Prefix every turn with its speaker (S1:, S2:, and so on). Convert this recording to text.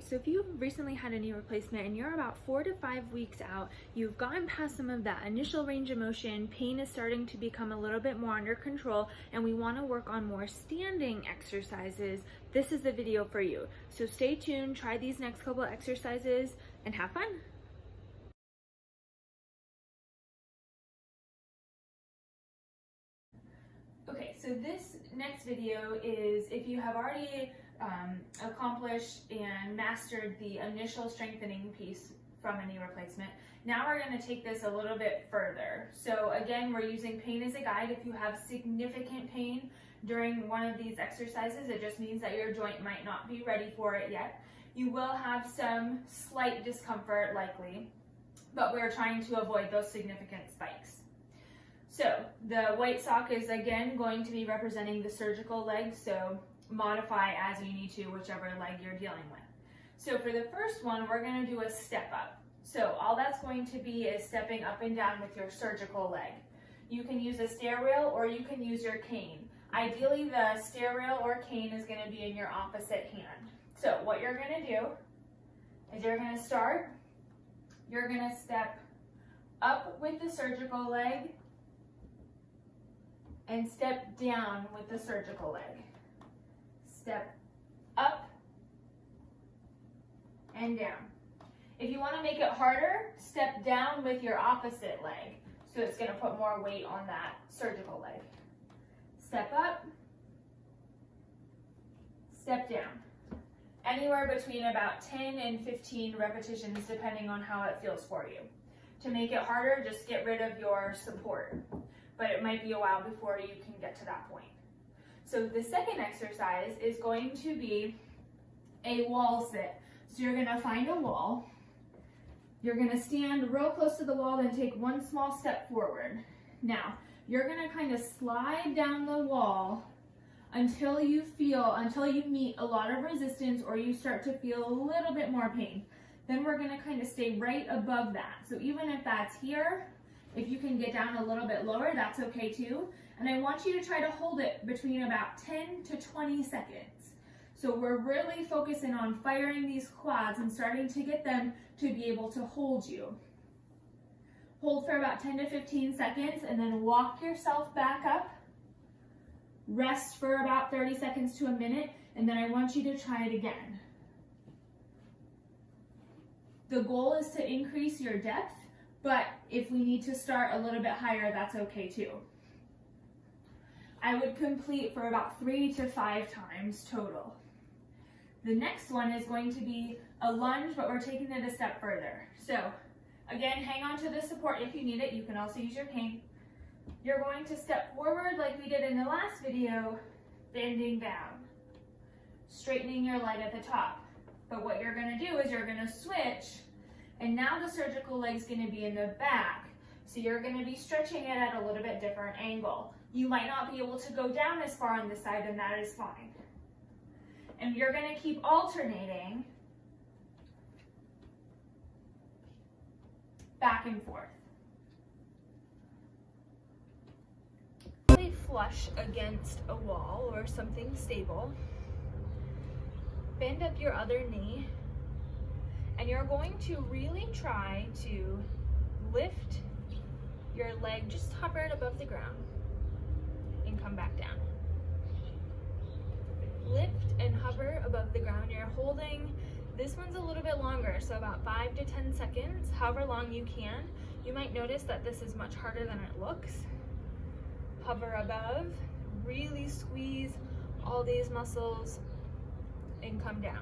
S1: So if you recently had a knee replacement and you're about 4 to 5 weeks out, you've gotten past some of that initial range of motion, pain is starting to become a little bit more under control, and we want to work on more standing exercises, this is the video for you. So stay tuned, try these next couple exercises, and have fun. Okay, so this next video is if you have already accomplished and mastered the initial strengthening piece from a knee replacement. Now we're going to take this a little bit further. So again, we're using pain as a guide. If you have significant pain during one of these exercises, it just means that your joint might not be ready for it yet. You will have some slight discomfort likely, but we're trying to avoid those significant spikes. So the white sock is again going to be representing the surgical leg, so modify as you need to whichever leg you're dealing with. So for the first one, we're going to do a step up. So all that's going to be is stepping up and down with your surgical leg. You can use a stair rail or you can use your cane. Ideally, the stair rail or cane is going to be in your opposite hand. So what you're going to do is you're going to start, you're going to step up with the surgical leg and step down with the surgical leg. Step up and down. If you want to make it harder, step down with your opposite leg. So it's going to put more weight on that surgical leg. Step up, step down. Anywhere between about 10 and 15 repetitions depending on how it feels for you. To make it harder, just get rid of your support. But it might be a while before you can get to that point. So the second exercise is going to be a wall sit. So you're going to find a wall. You're going to stand real close to the wall, then take one small step forward. Now, you're going to kind of slide down the wall until you meet a lot of resistance or you start to feel a little bit more pain. Then we're going to kind of stay right above that. So even if that's here, if you can get down a little bit lower, that's okay too. And I want you to try to hold it between about 10 to 20 seconds. So we're really focusing on firing these quads and starting to get them to be able to hold you. Hold for about 10 to 15 seconds and then walk yourself back up. Rest for about 30 seconds to a minute, and then I want you to try it again. The goal is to increase your depth, but if we need to start a little bit higher, that's okay too. I would complete for about 3 to 5 times total. The next one is going to be a lunge, but we're taking it a step further. So again, hang on to the support if you need it. You can also use your cane. You're going to step forward like we did in the last video, bending down, straightening your leg at the top. But what you're going to do is you're going to switch. And now the surgical leg's going to be in the back. So you're going to be stretching it at a little bit different angle. You might not be able to go down as far on this side, and that is fine. And you're going to keep alternating back and forth. Lay flush against a wall or something stable. Bend up your other knee. And you're going to really try to lift your leg, just hover it above the ground and come back down. Lift and hover above the ground. You're holding, this one's a little bit longer, so about 5 to 10 seconds, however long you can. You might notice that this is much harder than it looks. Hover above, really squeeze all these muscles and come down.